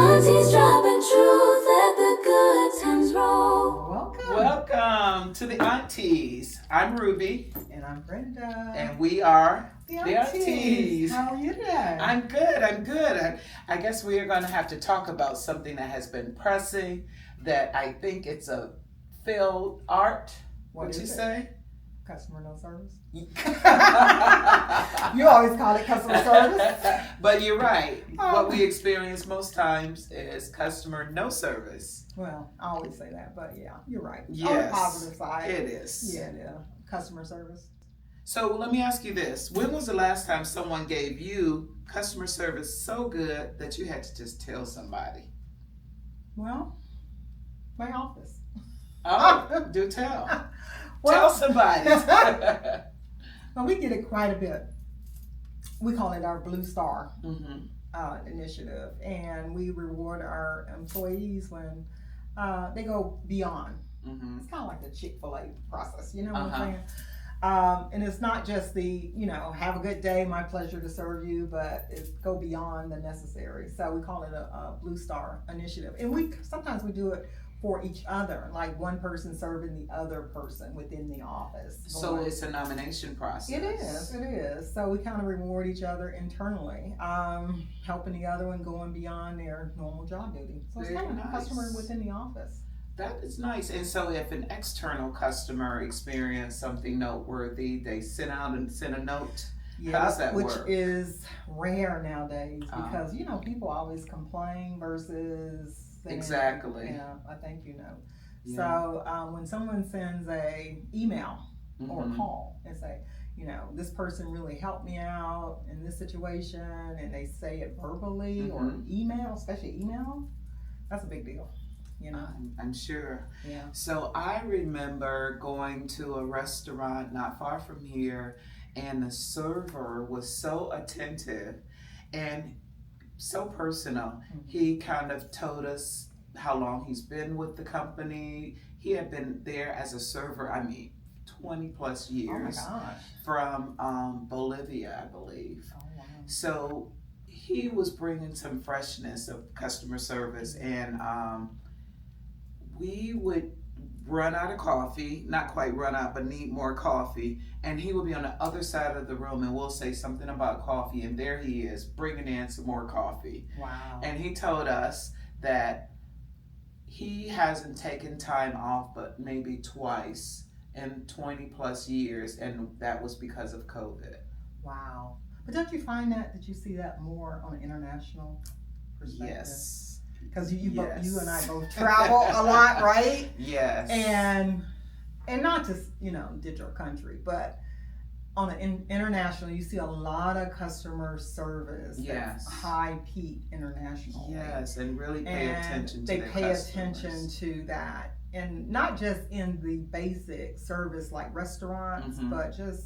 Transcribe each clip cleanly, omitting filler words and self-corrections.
Auntie's dropping truth, let the good times roll. Welcome to the AuntTEA'z. I'm Ruby. And I'm Brenda. And we are the AuntTEA'z. How are you today? I'm good. I guess we are going to have to talk about something that has been pressing, that I think it's a failed art. What would you is it? say? Customer no service. You always call it customer service. But you're right. What we experience most times is customer no service. Well, I always say that, but yeah, you're right. Yes. On the positive side. It is. Yeah. Customer service. So let me ask you this. When was the last time someone gave you customer service so good that you had to just tell somebody? Well, my office. Oh, do tell. Well, Tell somebody. Well, we get it quite a bit. We call it our Blue Star initiative, and we reward our employees when they go beyond. It's kind of like the Chick-fil-A process, you know what I'm saying? And it's not just the, have a good day, my pleasure to serve you, but it's go beyond the necessary. So we call it a Blue Star initiative. And sometimes we do it for each other, like one person serving the other person within the office. So it's a nomination process. It is. So we kind of reward each other internally, helping the other one going beyond their normal job duty. So it's kind of a customer within the office. That is nice. And so if an external customer experienced something noteworthy, they send a note. How does that work? Which is rare nowadays because, people always complain versus... Exactly. Yeah, I think you know. Yeah. So when someone sends a email or a call and say, this person really helped me out in this situation, and they say it verbally or email, especially email, that's a big deal. I'm sure. Yeah. So I remember going to a restaurant not far from here, and the server was so attentive and so personal. He kind of told us how long he's been with the company. He had been there as a server, 20 plus years. Oh my gosh. From Bolivia, I believe. Oh, wow. So he was bringing some freshness of customer service, and we would run out of coffee, not quite run out, but need more coffee. And he would be on the other side of the room, and we'll say something about coffee, and there he is bringing in some more coffee. Wow. And he told us that he hasn't taken time off but maybe twice in 20 plus years, and that was because of COVID. Wow. But don't you find that you see that more on an international perspective? Yes. Because you and I both travel a lot, right? Yes. And not just digital country, but on an international, you see a lot of customer service. Yes. That's high peak international. Yes, and really pay attention to they their pay customers. attention to that, and not just in the basic service like restaurants, but just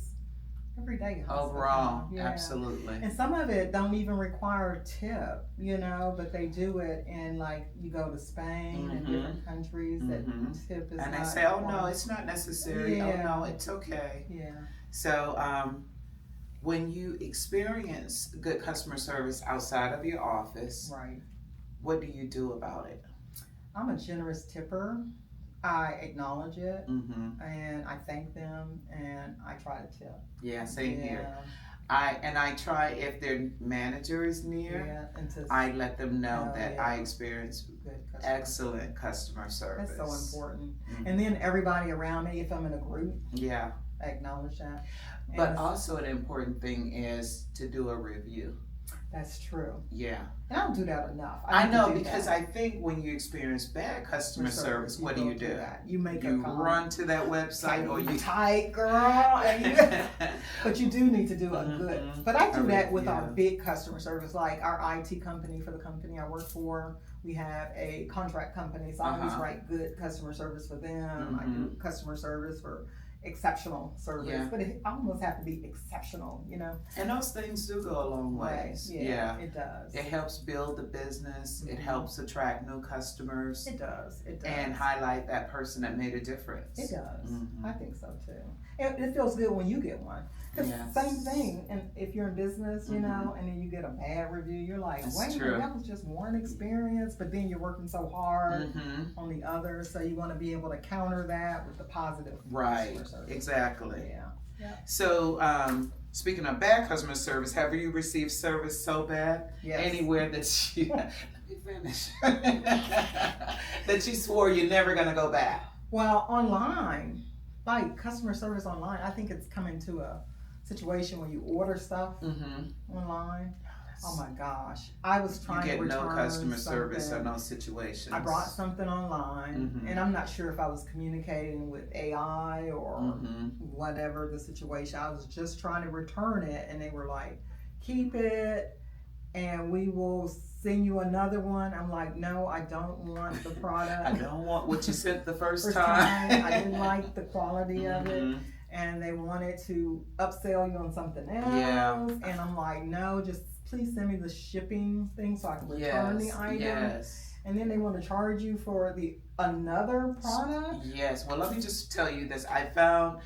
everyday overall. Yeah. Absolutely. And some of it don't even require a tip, but they do it in, like, you go to Spain and different countries that tip is and not they say, oh no, required. it's not necessary. Yeah. Oh no, it's okay. Yeah. So when you experience good customer service outside of your office, Right. what do you do about it? I'm a generous tipper. I acknowledge it, Mm-hmm. and I thank them, and I try to tip. Yeah, same here. I try, if their manager is near, and I let them know that I experience good customer. excellent customer service. That's so important. And then everybody around me, if I'm in a group, Yeah. I acknowledge that. And But also an important thing is to do a review. that's true. Yeah. And I don't do that enough. I need to know, do because that. I think when you experience bad customer service, what do go you do? through that. You make a You comment. run to that website, or you tight, girl. And but you do need to do a good. But I do that with our big customer service, like our IT company, for the company I work for. We have a contract company, so I always write good customer service for them. I do customer service for exceptional service, but it almost have to be exceptional, And those things do go a long ways. Yeah, it does. It helps build the business. It helps attract new customers. It does. And highlight that person that made a difference. It does. I think so too. It feels good when you get one. Because Yes. same thing, and if you're in business, you know, and then you get a bad review, you're like, That's wait a true. minute, that was just one experience, but then you're working so hard Mm-hmm. on the other, so you want to be able to counter that with the positive Right. customer service. Exactly. Yeah. So, speaking of bad customer service, have you received service so bad Yes. anywhere that you let me finish that you swore you're never gonna go back? Well, online, like customer service online, I think it's coming to a situation where you order stuff Mm-hmm. online. Oh my gosh, I was You trying get to return no customer service something. in those situations. I brought something online, Mhm. and I'm not sure if I was communicating with AI or Mm-hmm. whatever the situation. I was just trying to return it, and they were like, "Keep it, and we will send you another one." I'm like, "No, I don't want the product." I don't want what you sent the first First time. time, I didn't like the quality of it, Mhm. and they wanted to upsell you on something else. Yeah. And I'm like, "No, just please send me the shipping thing so I can return the item." Yes. And then they want to charge you for another product. Yes. Well, let me just tell you this. I found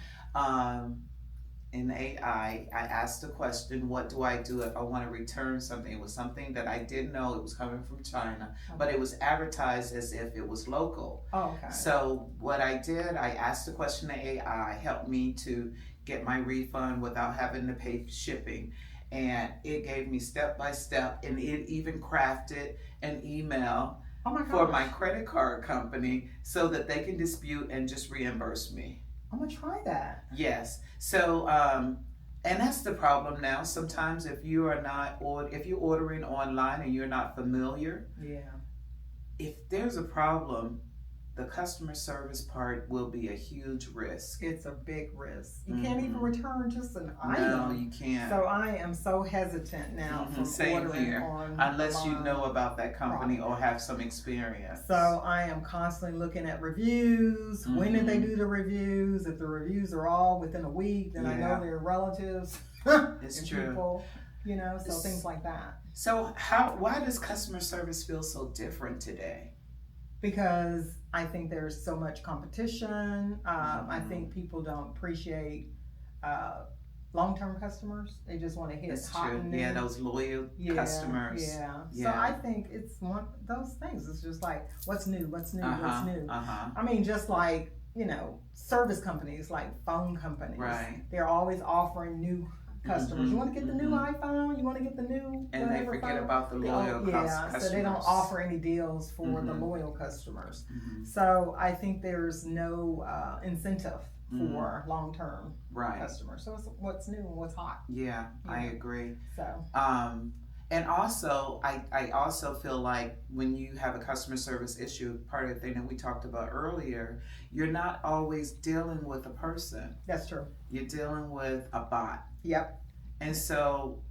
in AI, I asked the question, what do I do if I want to return something? It was something that I didn't know it was coming from China, but it was advertised as if it was local. Oh, okay. So what I did, I asked the question to AI, help me to get my refund without having to pay shipping. And it gave me step by step, and it even crafted an email Oh my for gosh. my credit card company so that they can dispute and just reimburse me. I'm gonna try that. Yes. So, and that's the problem now. Sometimes if you are not, or if you're ordering online and you're not familiar, Yeah. if there's a problem, the customer service part will be a huge risk. It's a big risk. You can't even return just an No, item. you can't. So I am so hesitant now from Same ordering here. on Unless you online. know about that company or have some experience. So I am constantly looking at reviews. When did they do the reviews? If the reviews are all within a week, then I Yeah. know they're relatives. It's and true. People, you know, so things like that. So why does customer service feel so different today? Because I think there's so much competition. I think people don't appreciate long-term customers. They just want to hit That's hot true. and new. Yeah, those loyal customers. Yeah. So Yeah. I think it's one of those things. It's just like, what's new? What's new? What's new? Uh-huh. I mean, just like, you know, service companies, like phone companies. Right. They're always offering new customers. Mhm, You want to get the new mhm. iPhone? You want to get the new And they whatever forget phone? about the They loyal don't- customers. so they don't offer any deals for the Mhm. loyal customers. Mhm. So I think there's no incentive Mhm. for long-term Right. customers. So it's what's new and what's hot. Yeah, I Yeah. agree. So And also, I also feel like when you have a customer service issue, part of the thing that we talked about earlier, you're not always dealing with a person. that's true. You're dealing with a bot. Yep. And so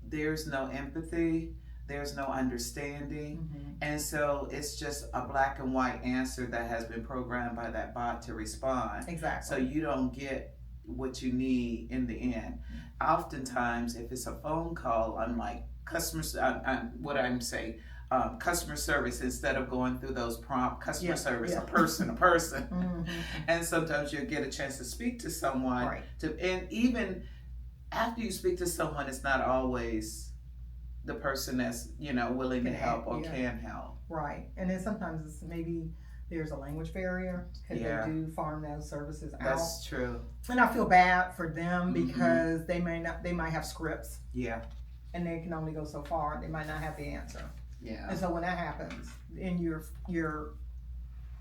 there's no empathy, there's no understanding. Mm-hmm. And so it's just a black and white answer that has been programmed by that bot to respond. Exactly. So you don't get what you need in the end. Oftentimes, if it's a phone call, I'm like, customer service instead of going through those prompt customer service, yeah. a person. Mm-hmm. And sometimes you'll get a chance to speak to someone. Right. And even after you speak to someone, it's not always the person that's, willing to help or Yeah. can help. Right. And then sometimes it's maybe there's a language barrier because Yeah. they do farm those services out. That's true. And I feel bad for them Mhm. because they might have scripts Yeah. and they can only go so far. They might not have the answer. Yeah. And so when that happens, then you're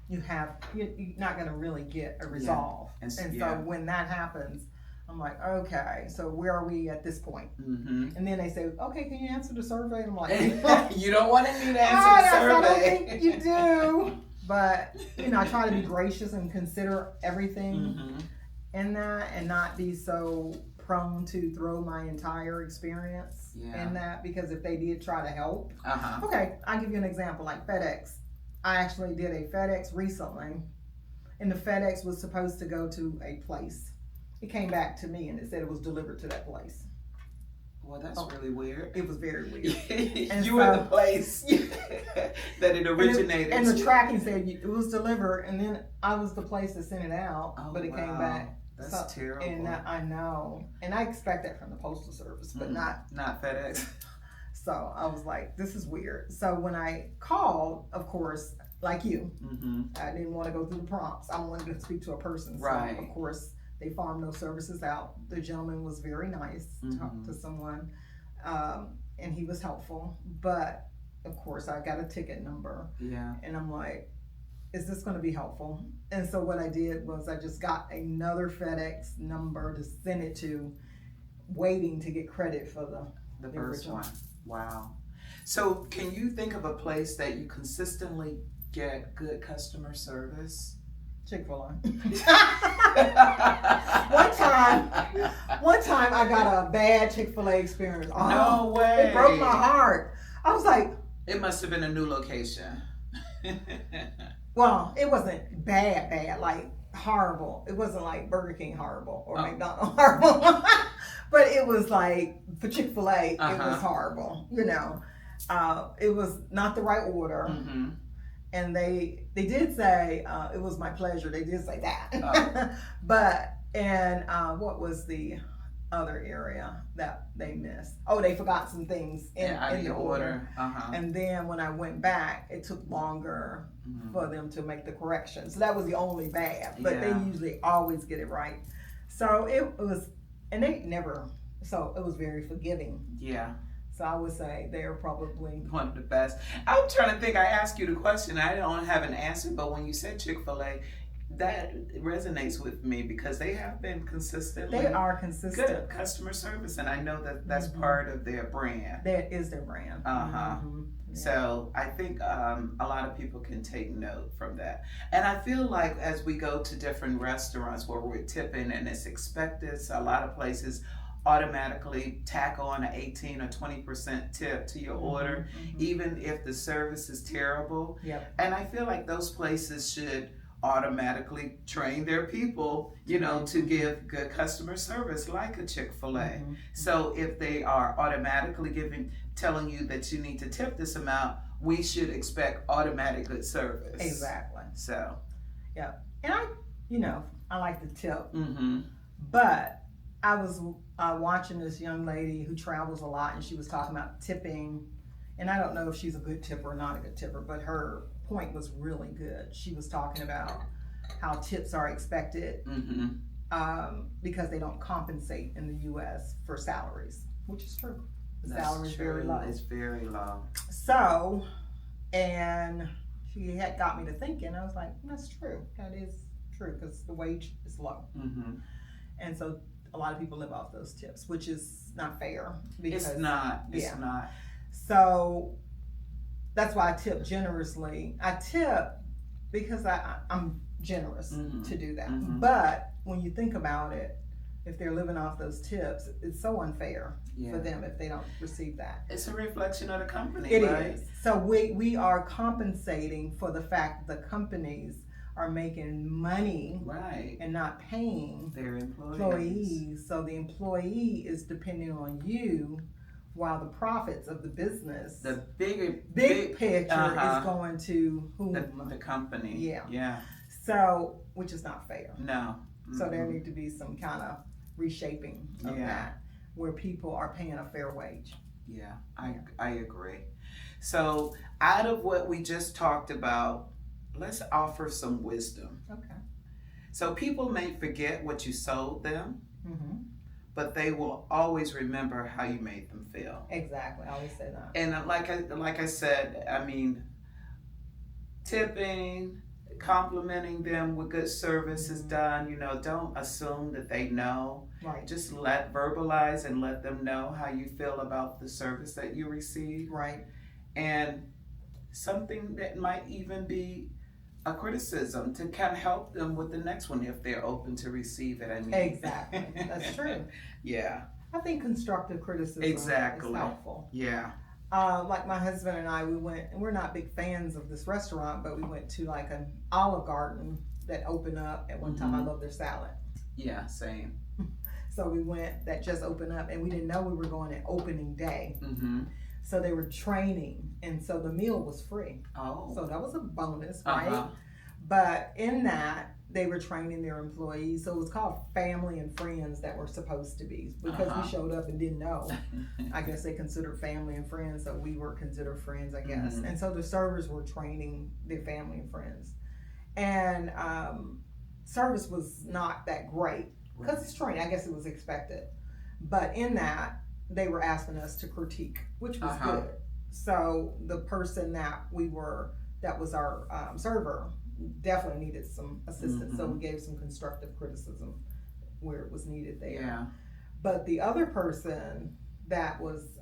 not going to really get a resolve. And And yeah. so when that happens, I'm like, okay, so where are we at this point? Mm-hmm. And then they say, okay, can you answer the survey? And I'm like, You don't want me to I answer the don't survey. think you do. But, I try to be gracious and consider everything Mm-hmm. in that and not be so prone to throw my entire experience Yeah. in that, because if they did try to help. Uh-huh. Okay, I'll give you an example, like FedEx. I actually did a FedEx recently, and the FedEx was supposed to go to a place. It came back to me and it said it was delivered to that place. Well, that's really weird. It was very weird. You were the place that it originated. And the tracking said it was delivered, and then I was the place that sent it out, Oh, but it came wow. back That's terrible. And I know, and I expect that from the postal service, but not FedEx. So I was like, this is weird. So when I called, of course, like you, I didn't want to go through the prompts. I wanted to speak to a person. So Right. of course, they farmed those services out. The gentleman was very nice, talked to someone, and he was helpful. But of course, I got a ticket number. Yeah. And I'm like, is this going to be helpful? And so what I did was I just got another FedEx number to send it to, waiting to get credit for The first original. one. Wow. So can you think of a place that you consistently get good customer service? Chick-fil-A. One time I got a bad Chick-fil-A experience. Oh, No way. It broke my heart. I was like, It must have been a new location. well, it wasn't bad, like horrible. It wasn't like Burger King horrible or Oh. McDonald's horrible. But it was like, for Chick-fil-A, it Uh-huh. was horrible. You know, it was not the right order. And they did say, it was my pleasure. They did say that. Oh. But, and what was the other area that they missed? Oh, they forgot some things in the order. And then when I went back, it took longer for them to make the correction. So that was the only bad. But they usually always get it right. So it was, and they never, so it was very forgiving. Yeah. So I would say they're probably One of the best. I'm trying to think. I asked you the question. I don't have an answer, but when you said Chick-fil-A, that resonates with me because they have been consistently. they are consistent. Good customer service, and I know that that's part of their brand. That is their brand. Yeah. So I think a lot of people can take note from that. And I feel like as we go to different restaurants where we're tipping and it's expected, so a lot of places automatically tack on an 18 or 20% tip to your order, even if the service is terrible. Yep. And I feel like those places should automatically train their people, you know, to give good customer service like a Chick-fil-A. So if they are automatically telling you that you need to tip this amount, we should expect automatic good service. Exactly. So. Yeah. And I like the tip, Mm-hmm. but I was watching this young lady who travels a lot, and she was talking about tipping. And I don't know if she's a good tipper or not a good tipper, but her point was really good. She was talking about how tips are expected because they don't compensate in the U.S. for salaries, which is true. The salary is very low. It's very low. So, and she had got me to thinking. I was like, that's true. That is true because the wage is low. And so a lot of people live off those tips, which is not fair. Because, It's not. So that's why I tip generously. I tip because I'm generous to do that. But when you think about it, if they're living off those tips, it's so unfair for them if they don't receive that. It's a reflection of the company, It right? is. So we are compensating for the fact that the companies are making money and not paying their employees. So the employee is depending on you, while the profits of the business, the big picture is going to whom? The company. Yeah. So, which is not fair. No. So there need to be some kind of reshaping of that, where people are paying a fair wage. Yeah, I agree. So out of what we just talked about, let's offer some wisdom. Okay. So people may forget what you sold them, but they will always remember how you made them feel. Exactly. I always say that. And like I said, I mean, tipping, complimenting them with good service is done. You know, don't assume that they know. Right. Just verbalize and let them know how you feel about the service that you receive. Right. And something that might even be a criticism to kind of help them with the next one if they're open to receive it. I mean, Exactly. That's true. Yeah. I think constructive criticism is helpful. Yeah. Like my husband and I, we went, and we're not big fans of this restaurant, but we went to like an Olive Garden that opened up at one time. I love their salad. Yeah, same. So we went, that just opened up, and we didn't know we were going at opening day. So they were training, and so the meal was free. Oh. So that was a bonus, right? But in that, they were training their employees. So it was called family and friends that were supposed to be, because we showed up and didn't know. I guess they considered family and friends, so we were considered friends, I guess. Mhm. And so the servers were training their family and friends. And service was not that great because it's training. I guess it was expected. But in that, they were asking us to critique, which was good. So the person that was our server, definitely needed some assistance. So we gave some constructive criticism where it was needed there. Yeah. But the other person that was,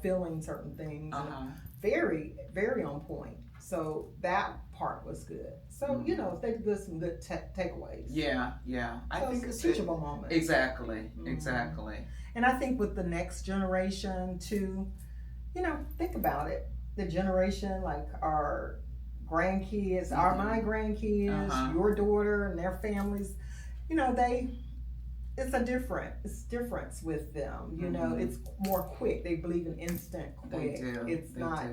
feeling certain things, very, very on point. So that part was good. So, they did some good takeaways. Yeah. I think it's a teachable moment. Exactly. And I think with the next generation too, think about it. The generation, like our grandkids, my grandkids, your daughter and their families, it's difference with them. It's more quick. They believe in instant quick. It's not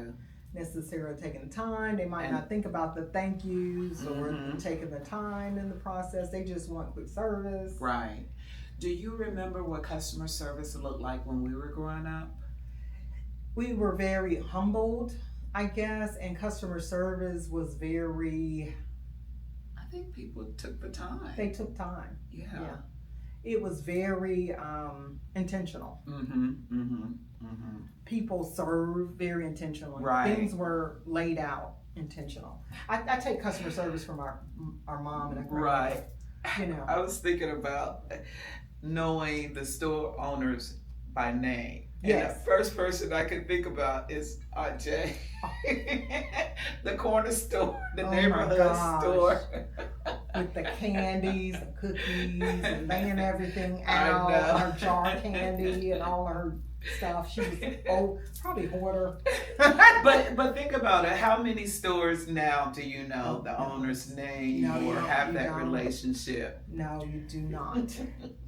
necessarily taking time. They might not think about the thank yous or taking the time in the process. They just want quick service. Right. Do you remember what customer service looked like when we were growing up? We were very humbled, I guess, and customer service was very... I think people took the time. They took time. Yeah. It was very intentional. People served very intentionally. Right. Things were laid out intentional. I take customer service from our mom and our grandmother. Right. I was thinking about knowing the store owners by name. Yes. And the first person I can think about is Aunt J. The corner store, the neighborhood store. With the candies, the cookies, and laying everything out, her jar candy and all her stuff. She was probably hoarder. But think about it. How many stores now do you know the owner's name or have that relationship? No, you do not.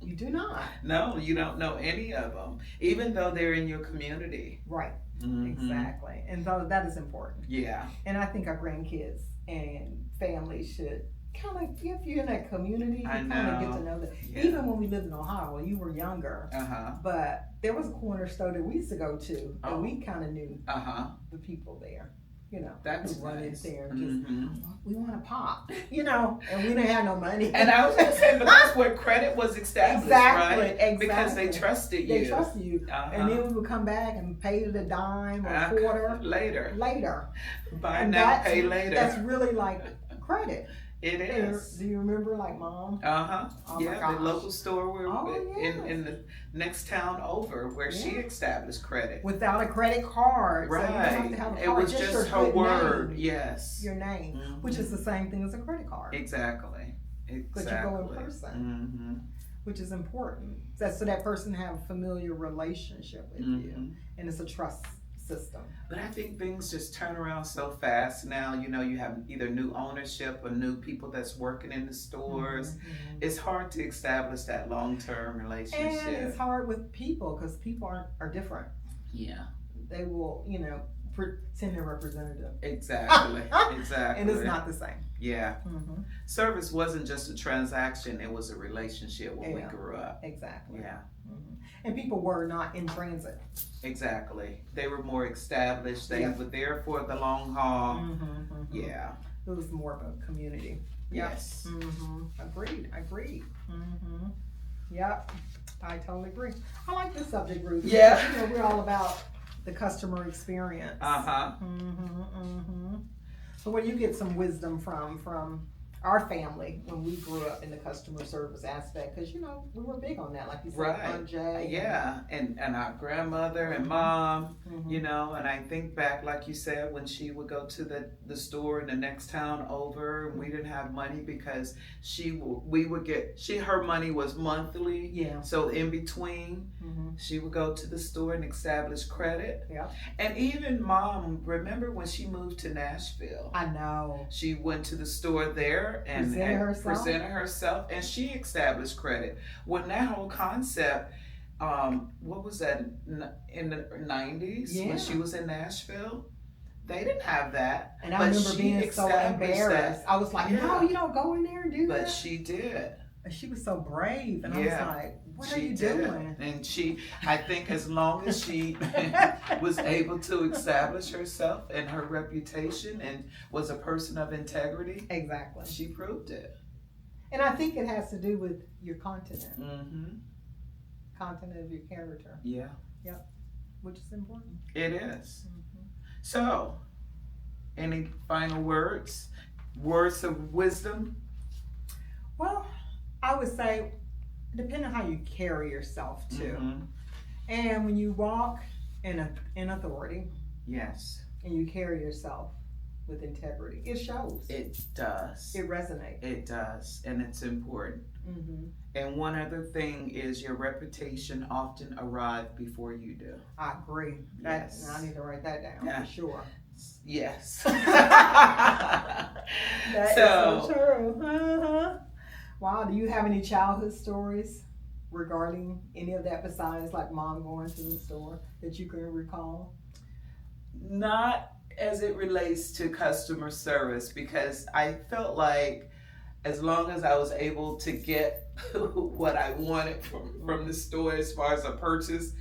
You do not. No, you don't know any of them, even though they're in your community. Right. Exactly. And so that is important. Yeah. And I think our grandkids and families should kind of, if you're in that community, you kind of get to know that. Yeah. Even when we lived in Ohio, well, you were younger, but there was a corner store that we used to go to, and we kind of knew the people there. That's who run nice. in there and just, we want to pop, and we didn't have no money. And I was going to say, but that's where credit was established, right? Exactly. Because they trusted you. They trusted you. And then we would come back and pay the dime or a quarter. Later. Buy and now, pay later. That's really like credit. It is. Do you remember, like, Mom? Oh yeah, the local store in the next town over where she established credit. Without a credit card. Right. So you didn't have to have a card. It was just her word. Name. Yes. Your name, which is the same thing as a credit card. Exactly. But you go in person, which is important. So that person have a familiar relationship with you, and it's a trust system. But I think things just turn around so fast now. You have either new ownership or new people that's working in the stores. It's hard to establish that long-term relationship. And it's hard with people because people are different. Yeah. They will, send their representative. Exactly. And it's not the same. Yeah. Service wasn't just a transaction, it was a relationship when we grew up. Exactly. Yeah. And people were not in transit. Exactly. They were more established. They were there for the long haul. Yeah. It was more of a community. Yes. Agreed. Yep. I totally agree. I like this subject, Ruth. Yeah. We're all about the customer experience. So where do you get some wisdom from our family when we grew up in the customer service aspect? Because we were big on that, like you said, Aunt Jay. Yeah, and our grandmother and mom, and I think back, like you said, when she would go to the store in the next town over, and we didn't have money because her money was monthly. Yeah. So in between, she would go to the store and establish credit. Yeah. And even Mom, remember when she moved to Nashville? I know. She went to the store there and presented herself, and she established credit. When that whole concept, what was that, in the 90s when she was in Nashville? They didn't have that. And I but remember she being so established embarrassed. that. I was like, no, you don't go in there and do that. But she did. And she was so brave. And I was like, what are you did. doing? And I think as long as she was able to establish herself and her reputation and was a person of integrity. Exactly. She proved it. And I think it has to do with your content. Mm-hmm. Content of your character. Yeah. Yep. Which is important. It is. Mm-hmm. So, any final words? Words of wisdom? Well, I would say, depending on how you carry yourself too. Mm-hmm. And when you walk in authority Yes. and you carry yourself with integrity, it shows. It does. It resonates. It does. And it's important. Mm-hmm. And one other thing is your reputation often arrives before you do. I agree. Yes. I need to write that down Yeah. for sure. Yes. That is so true. Uh-huh. Wow. Do you have any childhood stories regarding any of that besides like mom going to the store that you can recall? Not as it relates to customer service, because I felt like as long as I was able to get what I wanted from the store as far as a purchase,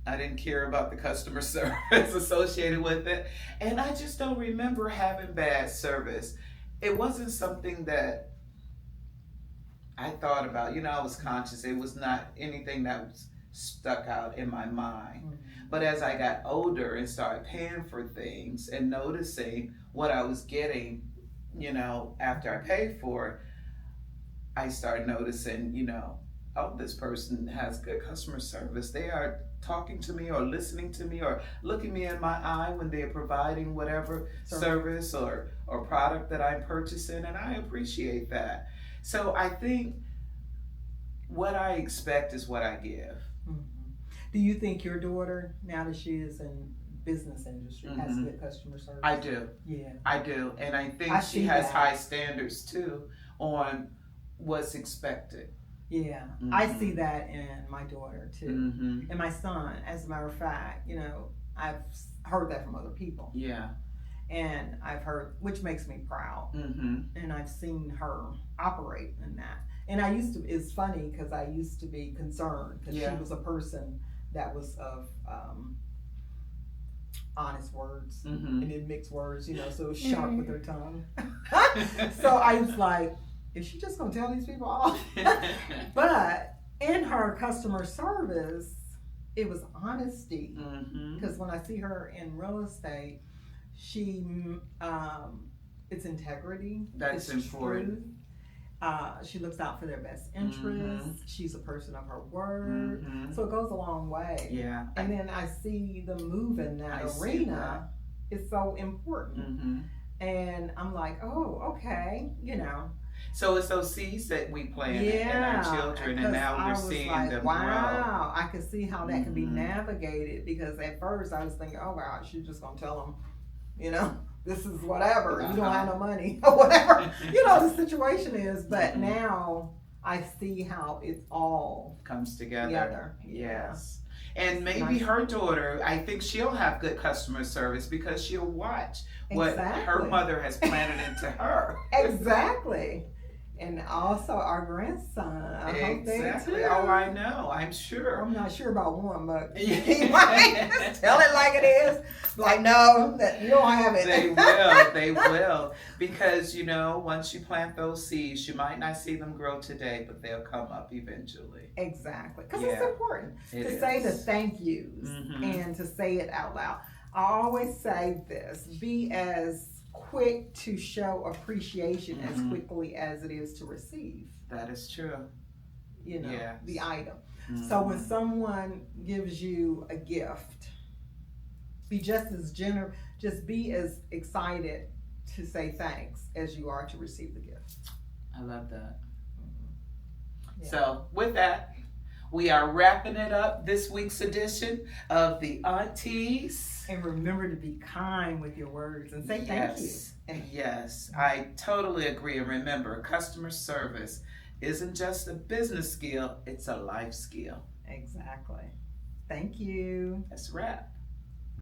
I didn't care about the customer service associated with it. And I just don't remember having bad service. It wasn't something that I thought about. I was conscious. It was not anything that was stuck out in my mind. Mm-hmm. But as I got older and started paying for things and noticing what I was getting, after I paid for it, I started noticing, oh, this person has good customer service. They are talking to me or listening to me or looking me in my eye when they're providing whatever service or product that I'm purchasing, and I appreciate that. So I think what I expect is what I give. Mm-hmm. Do you think your daughter, now that she is in business industry, has Mm-hmm. good customer service? I do. Yeah. I do. And I think I she see has that. high standards too on what's expected. Yeah. Mm-hmm. I see that in my daughter too. Mm-hmm. And my son, as a matter of fact, I've heard that from other people. Yeah. And I've heard, which makes me proud. Mm-hmm. And I've seen her operate in that. And it's funny because I used to be concerned because she was a person that was of honest words Mm-hmm. and then mixed words, so sharp with her tongue. So I was like, is she just gonna tell these people off? But in her customer service, it was honesty. Because when I see her in real estate, she it's integrity. That's it's important. Truth. She looks out for their best interests. She's a person of her word. So it goes a long way. Yeah. And then I see the move in that arena is so important. And I'm like, oh, okay, So it's those seeds that we plant in our children, and now we're seeing them grow. Wow, I could see how that can be navigated, because at first I was thinking, oh wow, she's just gonna tell them, this is whatever, you don't have no money or whatever, the situation is. But now I see how it all comes together. Yeah. Yes. And maybe her daughter, I think she'll have good customer service because she'll watch what her mother has planted into her. Exactly. And also our grandson, I hope they too. Oh, I know, I'm sure. I'm not sure about one, but he might tell it like it is. Like, no, that you don't have it. They will. Because, once you plant those seeds, you might not see them grow today, but they'll come up eventually. Exactly. Because it's important to say the thank yous and to say it out loud. I always say this, be as quick to show appreciation as quickly as it is to receive. That is true. The item. So when someone gives you a gift, be just as just be as excited to say thanks as you are to receive the gift. I love that. Yeah. So with that, we are wrapping it up, this week's edition of the AuntTEA'z. And remember to be kind with your words and say thank you. Yes, I totally agree. And remember, customer service isn't just a business skill, it's a life skill. Exactly. Thank you. That's a wrap.